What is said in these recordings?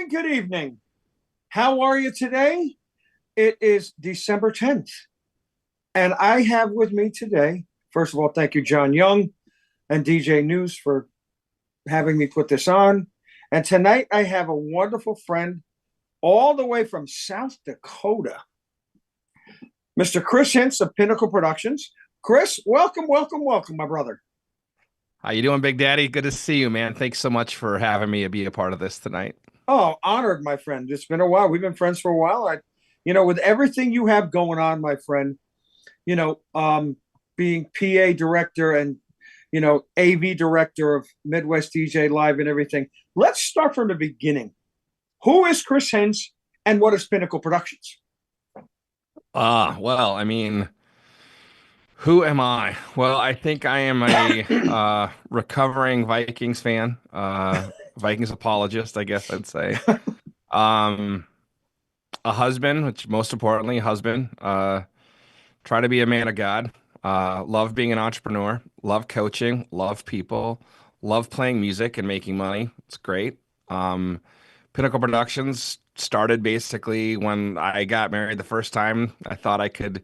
Good evening. How are you today? It is December 10th, and I have with me today, first of all, thank you, John Young and DJNTV for having me put this on. And tonight I have a wonderful friend all the way from South Dakota, Mr. Chris Hintz of Pinnacle Productions. Chris, welcome, my brother. How you doing, Big Daddy? Good to see you, man. Thanks so much for having me be a part of this tonight. Oh, honored, my friend. It's been a while. We've been friends for a while. With everything you have going on, my friend, being PA director and, AV director of Midwest DJ Live and everything. Let's start from the beginning. Who is Chris Hintz and what is Pinnacle Productions? Well, I mean, who am I? Well, I think I am a recovering Vikings fan, Vikings apologist, I guess I'd say. A husband, which most importantly, husband. Try to be a man of God. Love being an entrepreneur. Love coaching. Love people. Love playing music and making money. It's great. Pinnacle Productions started basically when I got married the first time. I thought I could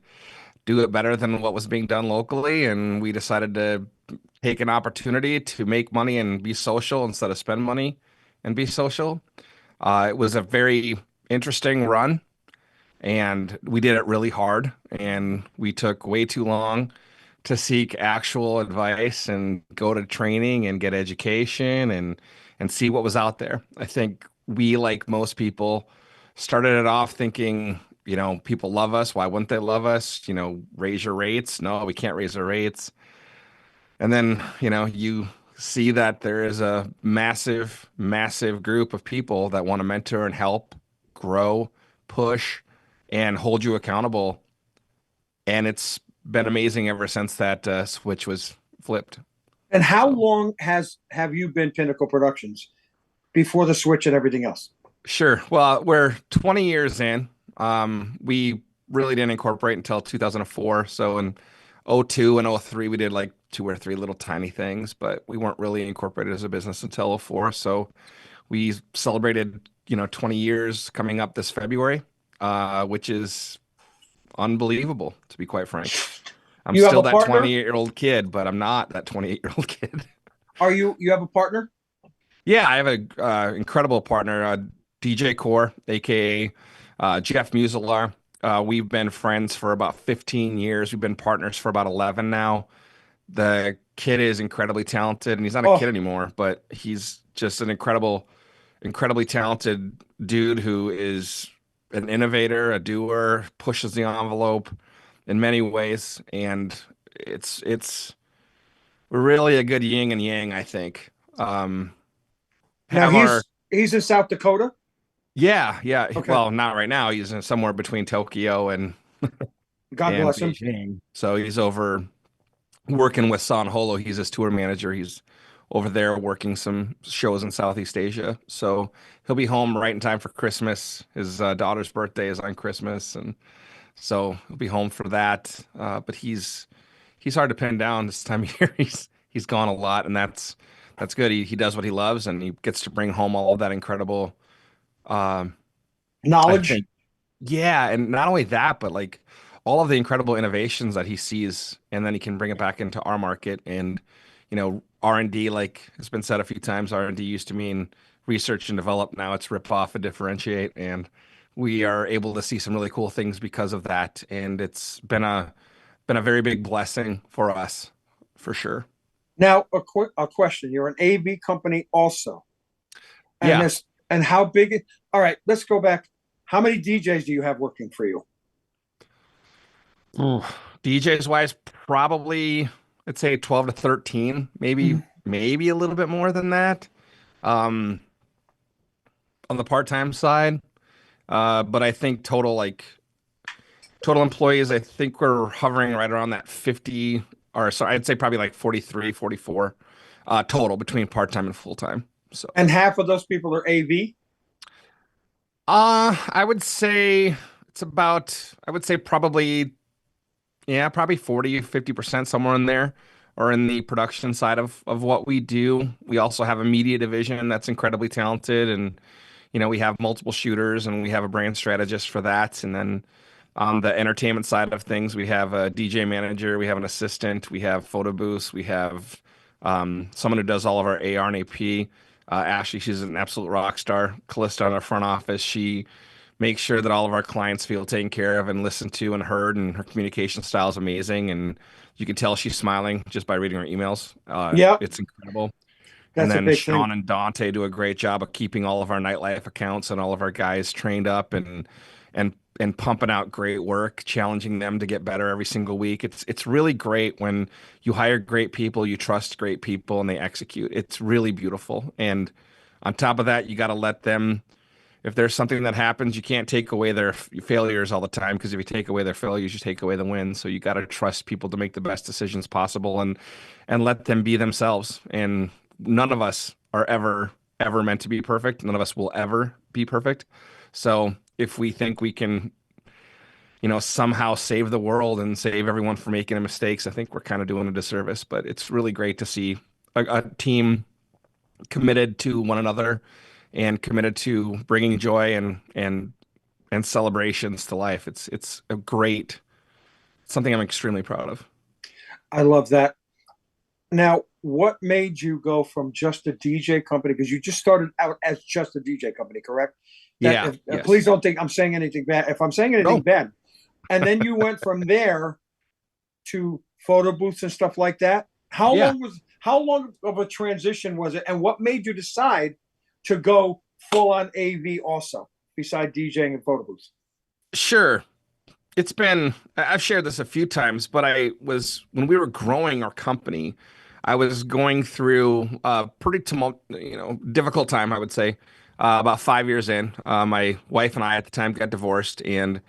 do it better than what was being done locally, and we decided to take an opportunity to make money and be social instead of spend money and be social. It was a very interesting run, and we did it really hard, and we took way too long to seek actual advice and go to training and get education and see what was out there. I think we, like most people, started it off thinking, people love us. Why wouldn't they love us? Raise your rates. No, we can't raise our rates. And then, you see that there is a massive, massive group of people that want to mentor and help grow, push, and hold you accountable. And it's been amazing ever since that switch was flipped. And how long have you been Pinnacle Productions before the switch and everything else? Sure. Well, we're 20 years in. We really didn't incorporate until 2004. So in 02 and 03, we did like 2 or 3 little tiny things, but we weren't really incorporated as a business until 04. So we celebrated, 20 years coming up this February, which is unbelievable, to be quite frank. I'm still that 28-year-old kid, but I'm not that 28-year-old kid. You have a partner? Yeah, I have a incredible partner, DJ Core, aka Jeff Muselar. We've been friends for about 15 years. We've been partners for about 11 now. The kid is incredibly talented, and he's not a kid anymore, but he's just an incredibly talented dude who is an innovator, a doer, pushes the envelope in many ways, and it's really a good yin and yang, I think. Now he's in South Dakota? Yeah. Okay. Well, not right now. He's somewhere between Tokyo and God bless him. Beijing. So he's over working with San Holo. He's his tour manager. He's over there working some shows in Southeast Asia. So he'll be home right in time for Christmas. His daughter's birthday is on Christmas, and so he'll be home for that. But he's hard to pin down this time of year. He's gone a lot, and that's good. He does what he loves, and he gets to bring home all of that incredible knowledge. Yeah, and not only that, but like all of the incredible innovations that he sees, and then he can bring it back into our market. And R&D, like it's been said a few times, R&D used to mean research and develop. Now it's rip off and differentiate, and we are able to see some really cool things because of that. And it's been a very big blessing for us, for sure. Now, a question. You're an AV company also. And Yeah. And how big? All right, let's go back. How many DJs do you have working for you? DJs wise, probably I'd say 12 to 13, maybe maybe a little bit more than that um, on the part-time side. But I think total employees, I think we're hovering right around that 50, or sorry, I'd say probably like 43, 44 total between part-time and full-time. So, And half of those people are AV. I would say it's about, I would say probably, yeah, probably 40, 50% somewhere in there, or in the production side of what we do. We also have a media division that's incredibly talented, and we have multiple shooters, and we have a brand strategist for that. And then on the entertainment side of things, we have a DJ manager, we have an assistant, we have photo booths, we have someone who does all of our AR and AP. Ashley, she's an absolute rock star. Callista on our front office, she makes sure that all of our clients feel taken care of and listened to and heard, and her communication style is amazing. And you can tell she's smiling just by reading her emails. Yep, It's incredible. And that's a then big thing. Sean and Dante do a great job of keeping all of our nightlife accounts and all of our guys trained up and pumping out great work, challenging them to get better every single week. It's really great when you hire great people, you trust great people, and they execute. It's really beautiful. And on top of that, you got to let them. If there's something that happens, you can't take away their failures all the time, because if you take away their failures, you take away the wins. So you got to trust people to make the best decisions possible, and let them be themselves. And none of us are ever meant to be perfect. None of us will ever be perfect. So if we think we can, somehow save the world and save everyone from making mistakes, I think we're kind of doing a disservice. But it's really great to see a team committed to one another and committed to bringing joy and celebrations to life. It's a great something I'm extremely proud of. I love that. Now, what made you go from just a DJ company? Because you just started out as just a DJ company, correct? That Yeah, if, please yes. don't think I'm saying anything bad. If I'm saying anything No, bad, and then you went from there to photo booths and stuff like that. yeah. How long of a transition was it, and what made you decide to go full on AV also, beside DJing and photo booths? Sure. I've shared this a few times, but when we were growing our company, I was going through a pretty difficult time, I would say. About 5 years in, my wife and I at the time got divorced, and,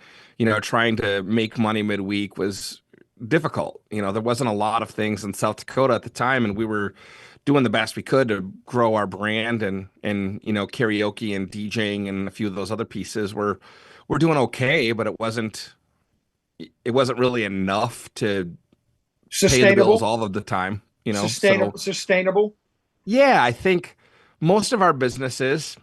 trying to make money midweek was difficult. There wasn't a lot of things in South Dakota at the time, and we were doing the best we could to grow our brand, and karaoke and DJing and a few of those other pieces were doing okay, but it wasn't really enough to pay the bills Sustainable, all of the time. So sustainable. yeah, I think most of our businesses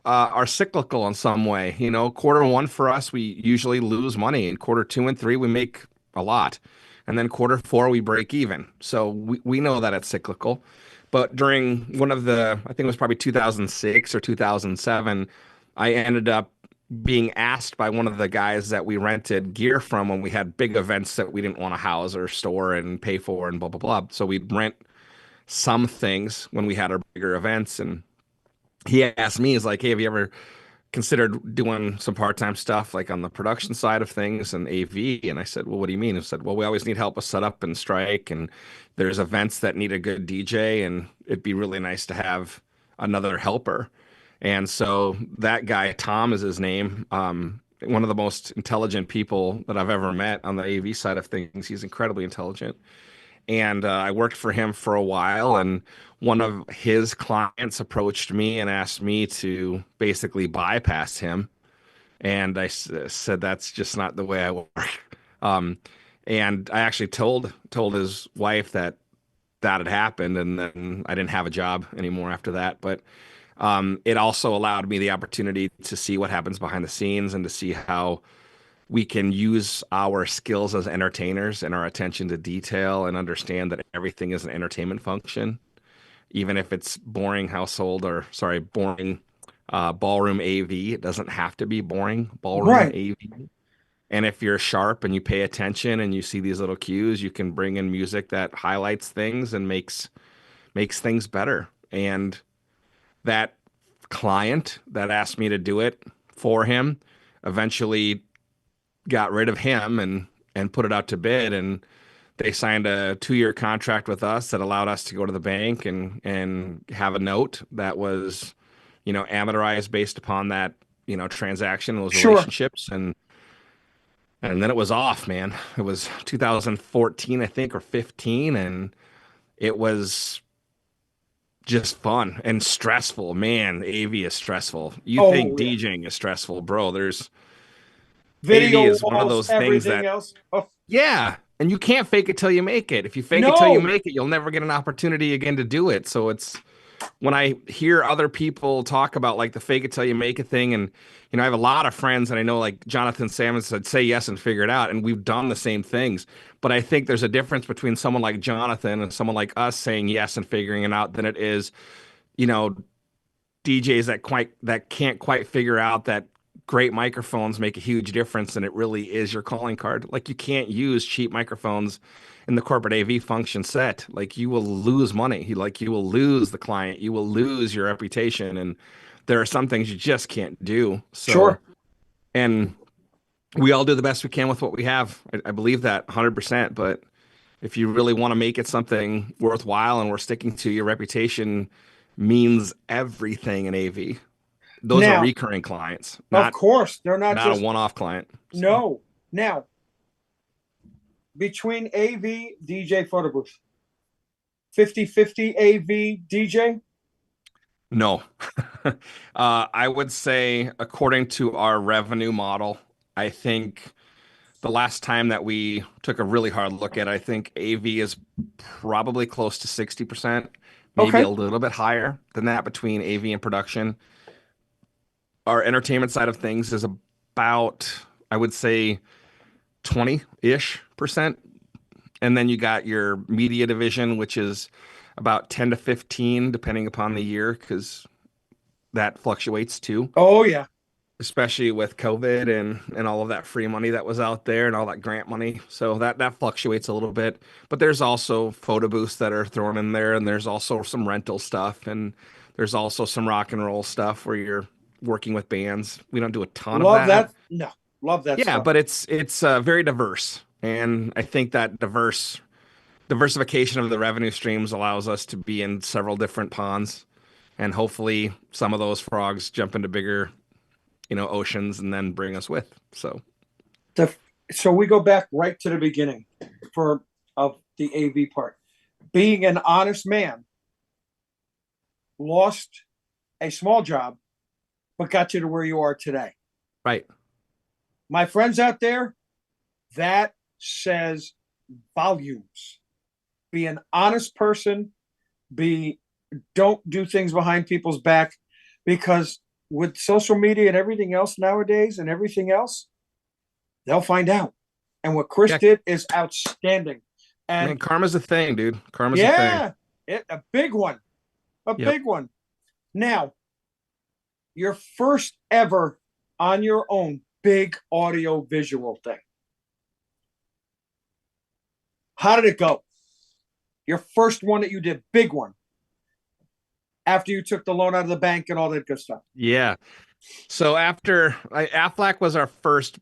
are cyclical in some way. Quarter one for us, we usually lose money. In quarter two and three, we make a lot. And then quarter four, we break even. So we know that it's cyclical. But during one of I think it was probably 2006 or 2007, I ended up being asked by one of the guys that we rented gear from when we had big events that we didn't want to house or store and pay for and blah, blah, blah. So we'd rent some things when we had our bigger events. And he asked me, he's like, hey, have you ever considered doing some part-time stuff like on the production side of things and AV? And I said, well, what do you mean? He said, well, we always need help with setup and strike, and there's events that need a good DJ, and it'd be really nice to have another helper. And so that guy, Tom is his name, one of the most intelligent people that I've ever met on the AV side of things. He's incredibly intelligent. And I worked for him for a while, and one of his clients approached me and asked me to basically bypass him. And said that's just not the way I work. Um, and I actually told his wife that that had happened, and then I didn't have a job anymore after that. But it also allowed me the opportunity to see what happens behind the scenes, and to see how we can use our skills as entertainers and our attention to detail, and understand that everything is an entertainment function, even if it's boring boring ballroom AV. It doesn't have to be boring ballroom Right. AV. And if you're sharp and you pay attention and you see these little cues, you can bring in music that highlights things and makes things better. And that client that asked me to do it for him eventually got rid of him and put it out to bid. And They signed a 2-year contract with us that allowed us to go to the bank and have a note that was, amortized based upon that, transaction, those Sure. relationships, and then it was off, man. It was 2014, I think, or 15, and it was just fun and stressful. Man, AV is stressful. You think Oh yeah. DJing is stressful, bro. There's AV Video is one of walls, those things everything that, else. Oh, yeah, and you can't fake it till you make it. If you fake it till you no. make it, you'll never get an opportunity again to do it. So it's when I hear other people talk about like the fake it till you make it thing, and I have a lot of friends, and I know like Jonathan Salmon said, say yes and figure it out, and we've done the same things. But I think there's a difference between someone like Jonathan and someone like us saying yes and figuring it out than it is, you know, DJs that can't quite figure out that great microphones make a huge difference, and it really is your calling card. Like you can't use cheap microphones in the corporate AV function set. Like you will lose money. Like you will lose the client. You will lose your reputation, and there are some things you just can't do. So, Sure. and we all do the best we can with what we have. I believe that 100%. But if you really want to make it something worthwhile and we're sticking to your reputation means everything in AV. Those are Now, recurring clients, of not course, they're not not a just one-off client. So no. Now, between AV, DJ, photo booth, 50-50 AV, DJ. no. I would say according to our revenue model, I think the last time that we took a really hard look at it, I think AV is probably close to 60%, maybe Okay. a little bit higher than that between AV and production. Our entertainment side of things is about, I would say, 20-ish percent. And then you got your media division, which is about 10 to 15, depending upon the year, because that fluctuates too, Oh yeah. especially with COVID and all of that free money that was out there and all that grant money. So that fluctuates a little bit. But there's also photo booths that are thrown in there, and there's also some rental stuff, and there's also some rock and roll stuff where you're working with bands. We don't do a ton of Love that. that. No, love that Yeah, stuff. but it's very diverse, and I think that diversification of the revenue streams allows us to be in several different ponds, and hopefully some of those frogs jump into bigger, oceans and then bring us with. So The, so we go back right to the beginning for of the AV part. Being an honest man, lost a small job, but got you to where you are today. right, My friends out there, that says volumes. Be an honest person. Be Don't do things behind people's back, because with social media and everything else nowadays and everything else, they'll find out. And what Chris yeah, did is outstanding. man, And karma's a thing, dude. Karma's a thing. yeah, a big one, a Yep. big one. Now, your first ever on your own big audio visual thing. How did it go? Your first one that you did, big one, after you took the loan out of the bank and all that good stuff. Yeah. So after Aflac was our first,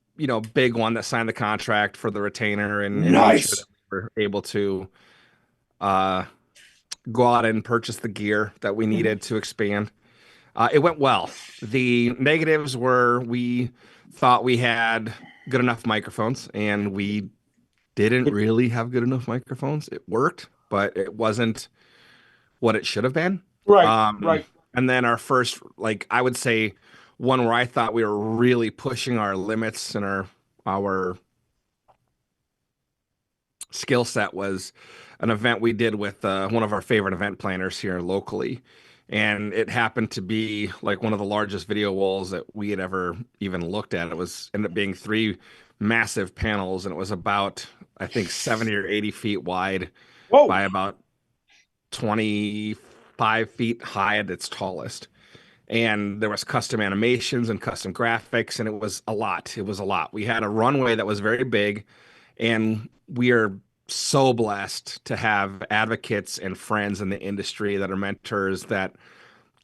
big one that signed the contract for the retainer and made sure that Nice. we were able to uh, go out and purchase the gear that we Mhm. needed to expand. It went well. The negatives were we thought we had good enough microphones, and we didn't really have good enough microphones. It worked, but it wasn't what it should have been. Right, Um, right. and then our first, like I would say, one where I thought we were really pushing our limits and our skill set was an event we did with one of our favorite event planners here locally. And it happened to be like one of the largest video walls that we had ever even looked at. It was ended up being 3 massive panels, and it was about, I think, 70 or 80 feet wide Whoa. by about 25 feet high at its tallest. And there was custom animations and custom graphics, and it was a lot. It was a lot. We had a runway that was very big, and we are so blessed to have advocates and friends in the industry that are mentors that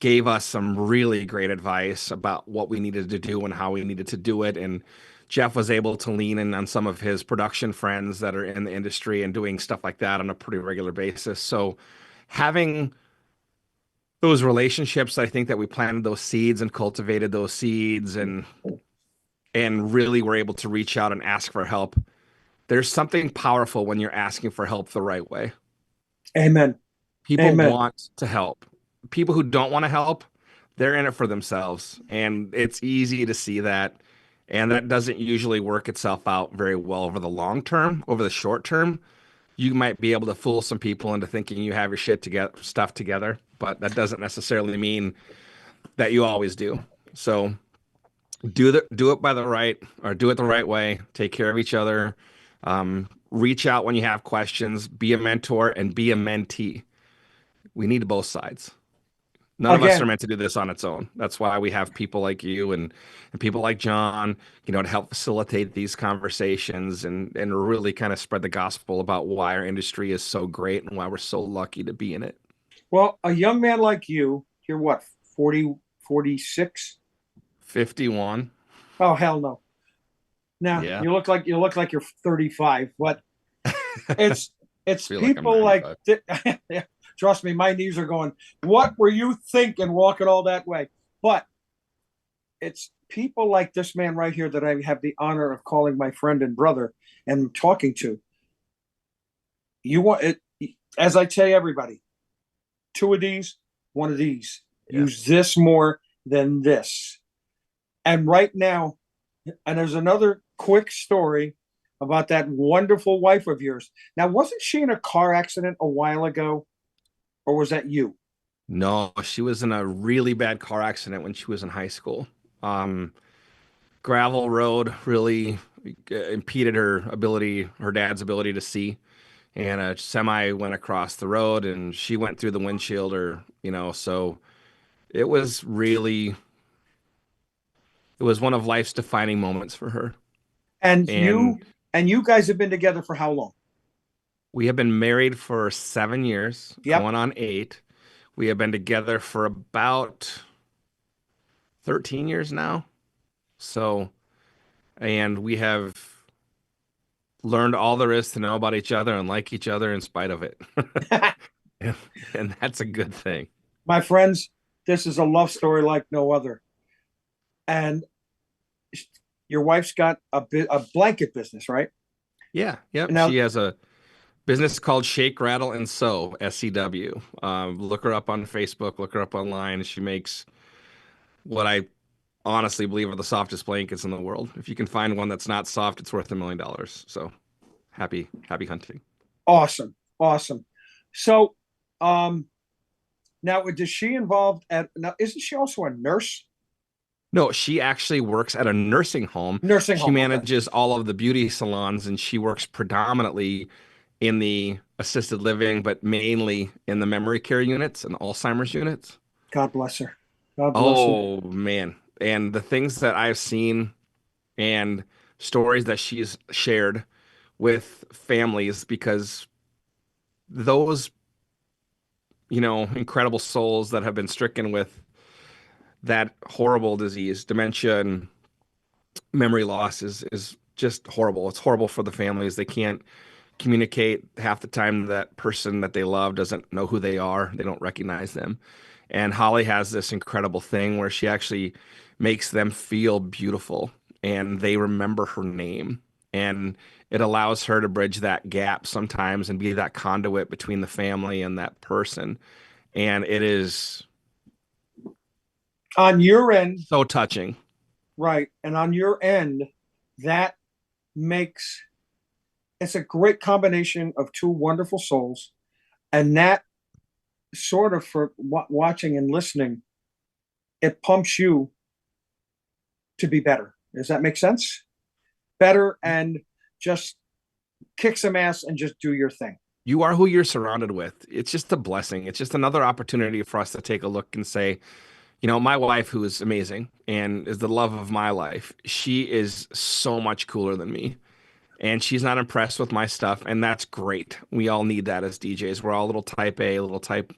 gave us some really great advice about what we needed to do and how we needed to do it. And Jeff was able to lean in on some of his production friends that are in the industry and doing stuff like that on a pretty regular basis. So having those relationships, I think that we planted those seeds and cultivated those seeds and really were able to reach out and ask for help. There's something powerful when you're asking for help the right way. Amen. People Amen. want to help. People who don't want to help, they're in it for themselves. And it's easy to see that. And that doesn't usually work itself out very well over the long term. Over the short term, you might be able to fool some people into thinking you have your shit together, stuff together, but that doesn't necessarily mean that you always do. So do it by the right or do it the right way. Take care of each other. Reach out when you have questions. Be a mentor and be a mentee. We need both sides. None of us are Again, meant to do this on its own. That's why we have people like you and people like John, to help facilitate these conversations and really kind of spread the gospel about why our industry is so great and why we're so lucky to be in it. well, a young man like you're what, 40, 46? 51. Oh, hell no. Now Yeah. you look like you're 35, but it's it's Feel like I'm people like 95. trust me, my knees are going, what were you thinking walking all that way? But it's people like this man right here that I have the honor of calling my friend and brother and talking to. You want it, as I tell everybody, two of these, one of these. Yeah. Use this more than this. And right now, and there's another quick story about that wonderful wife of yours. Now, wasn't she in a car accident a while ago, or was that you? No, she was in a really bad car accident when she was in high school. Um, Gravel road really impeded her dad's ability to see. And a semi went across the road and she went through the windshield so it was really, it was one of life's defining moments for her. And And you guys have been together for how long? we have been married for 7 years, Yep. going on 8. We have been together for about 13 years now. So, and we have learned all there is to know about each other and like each other in spite of it. and, and that's a good thing. My friends, this is a love story like no other. And your wife's got a blanket business, right? Yeah. Yep. Now, She has a business called Shake, Rattle, and Sew, SCW. Look her up on Facebook, look her up online. She makes what I honestly believe are the softest blankets in the world. If you can find one that's not soft, it's worth $1 million. So happy hunting. awesome, awesome. So, um, now is she involved at? Now, isn't she also a nurse? No, she actually works at a nursing home. Nursing She home. Okay, manages all of the beauty salons and she works predominantly in the assisted living, but mainly in the memory care units and Alzheimer's units. God bless her. God bless her. Oh man. And the things that I've seen and stories that she's shared with families because those, incredible souls that have been stricken with that horrible disease, dementia and memory loss is just horrible. It's horrible for the families. They can't communicate half the time. That person that they love doesn't know who they are. They don't recognize them. And Holly has this incredible thing where she actually makes them feel beautiful and they remember her name. And it allows her to bridge that gap sometimes and be that conduit between the family and that person. And it is On your end, so touching. right, and on your end, that makes it's a great combination of two wonderful souls, and that sort of for watching and listening, it pumps you to be better. Does that make sense? Better and just kick some ass and just do your thing. You are who you're surrounded with. It's just a blessing. It's just another opportunity for us to take a look and say, my wife, who is amazing and is the love of my life, she is so much cooler than me. And she's not impressed with my stuff. And that's great. We all need that as DJs. We're all a little type A, a little type.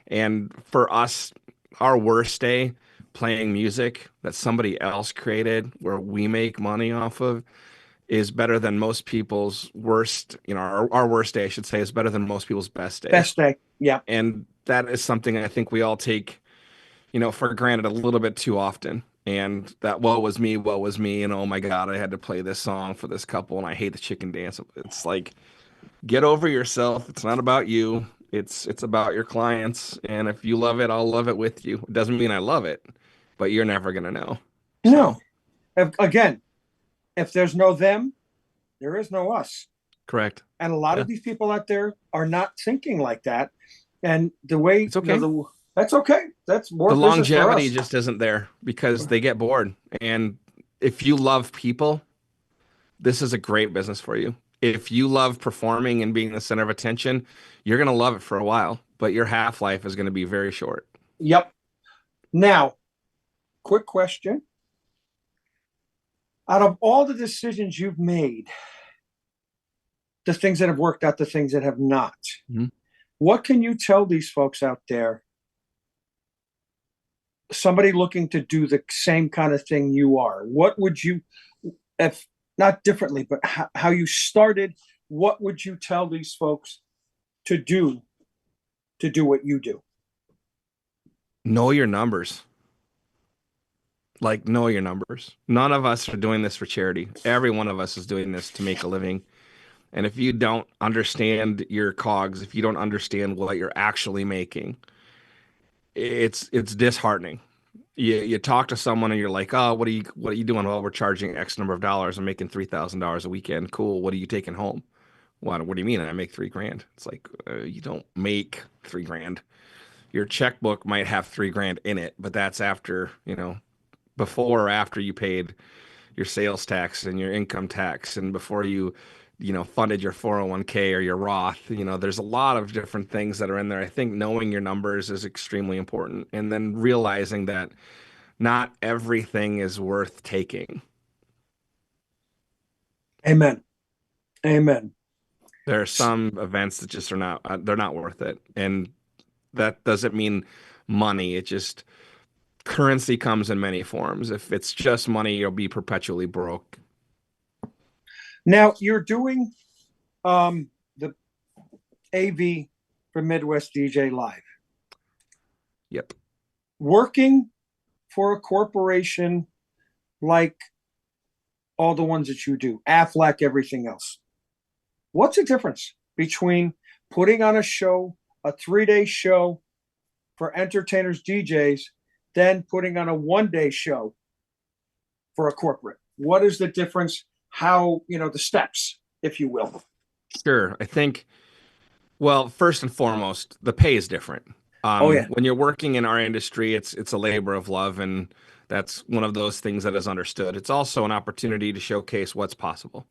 And for us, our worst day playing music that somebody else created where we make money off of is better than most people's worst, our worst day, I should say, is better than most people's best day. Best day. Yeah. And that is something I think we all take, for granted a little bit too often. And that woe was me, and oh my God, I had to play this song for this couple, and I hate the chicken dance. It's like, get over yourself. It's not about you. It's about your clients. And if you love it, I'll love it with you. It doesn't mean I love it, but you're never gonna know. So, No. Again, if there's no them, there is no us. correct. And a lot Yeah, of these people out there are not thinking like that. And the way, it's okay. that's okay. That's more The business for longevity us. just isn't there because they get bored. And if you love people, this is a great business for you. If you love performing and being the center of attention, you're going to love it for a while, but your half-life is going to be very short. Yep. Now, quick question. Out of all the decisions you've made, the things that have worked out, the things that have not, Mhm. what can you tell these folks out there, somebody looking to do the same kind of thing you are? What would you, if not differently, but how you started, what would you tell these folks to do what you do? Know your numbers. Like, know your numbers. None of us are doing this for charity. Every one of us is doing this to make a living. And if you don't understand your cogs, if you don't understand what you're actually making, it's disheartening. You talk to someone and you're like, oh, what are you doing? Well, we're charging X number of dollars. I'm making $3,000 a weekend. Cool. What are you taking home? What do you mean? I make 3 grand. It's like, you don't make 3 grand. Your checkbook might have 3 grand in it, but that's after, before or after you paid your sales tax and your income tax and before you funded your 401k or your Roth. There's a lot of different things that are in there. I think knowing your numbers is extremely important, and then realizing that not everything is worth taking. Amen. Amen. There are some events that just are not, they're not worth it. And that doesn't mean money. It just, currency comes in many forms. If it's just money, you'll be perpetually broke. Now you're doing the AV for Midwest DJ Live. Yep. Working for a corporation like all the ones that you do, Aflac, everything else. What's the difference between putting on a show, a 3-day show for entertainers, DJs, than putting on a 1-day show for a corporate? What is the difference? How, the steps, if you will? Sure. I think, well, first and foremost, the pay is different. Oh, yeah. When you're working in our industry, it's a labor of love, and that's one of those things that is understood. It's also an opportunity to showcase what's possible.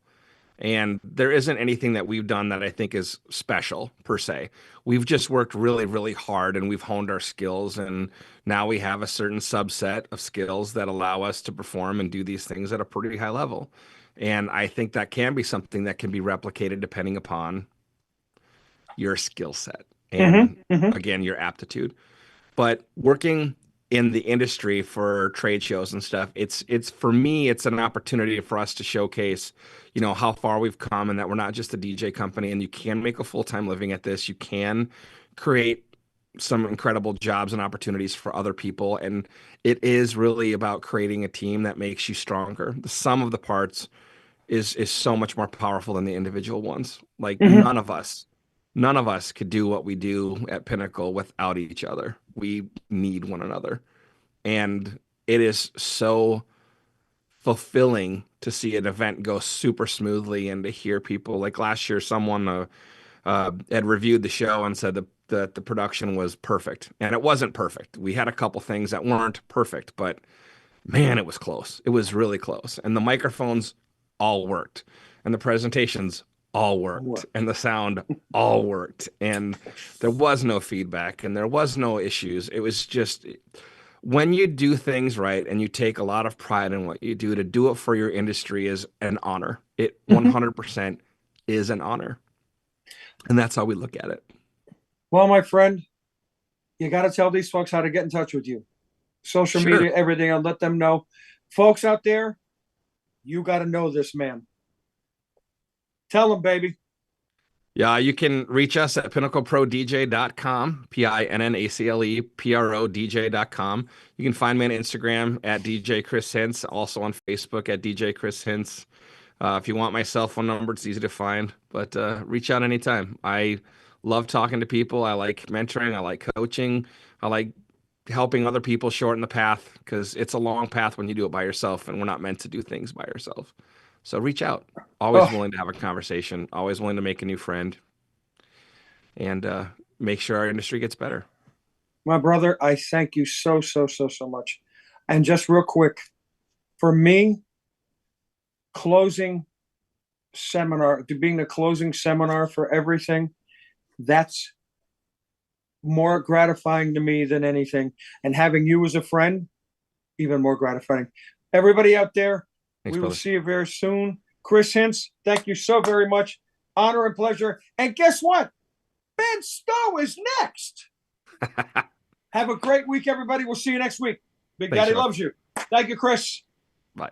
And there isn't anything that we've done that I think is special per se. We've just worked really, really hard and we've honed our skills. And now we have a certain subset of skills that allow us to perform and do these things at a pretty high level. And I think that can be something that can be replicated depending upon your skill set Mm-hmm. and, Mm-hmm. again, your aptitude. But working in the industry for trade shows and stuff, it's for me, it's an opportunity for us to showcase, how far we've come and that we're not just a DJ company and you can make a full-time living at this. You can create some incredible jobs and opportunities for other people. And it is really about creating a team that makes you stronger. The sum of the parts is so much more powerful than the individual ones. Like Mm-hmm. none of us could do what we do at Pinnacle without each other. We need one another. And it is so fulfilling to see an event go super smoothly and to hear people like last year, someone had reviewed the show and said that the production was perfect. And it wasn't perfect. We had a couple things that weren't perfect, but man, it was close. It was really close. And the microphones all worked. And the presentations all worked. And the sound all worked. And there was no feedback and there was no issues. It was just when you do things right and you take a lot of pride in what you do, to do it for your industry is an honor. It Mm-hmm. 100% is an honor. And that's how we look at it. Well, my friend, you got to tell these folks how to get in touch with you. social Sure. media, everything. I'll let them know. Folks out there, you got to know this man. Tell them, baby. Yeah, you can reach us at pinnacleprodj.com, PINNACLEPRODJ.com. You can find me on Instagram at DJ Chris Hints, also on Facebook at DJ Chris Hints. If you want my cell phone number, it's easy to find, but reach out anytime. I love talking to people. I like mentoring. I like coaching. I like helping other people shorten the path because it's a long path when you do it by yourself, and we're not meant to do things by yourself. So reach out. Always Oh, willing to have a conversation, always willing to make a new friend and make sure our industry gets better. my brother, I thank you so, so, so, so much. And just real quick, for me, closing seminar, to being the closing seminar for everything, that's more gratifying to me than anything. And having you as a friend, even more gratifying. Everybody out there, Thanks, we will brother. see you very soon. Chris Hints, thank you so very much. Honor and pleasure. And guess what? Ben Stowe is next. Have a great week, everybody. We'll see you next week. Big Thanks, Daddy Sean. loves you. Thank you, Chris. Bye.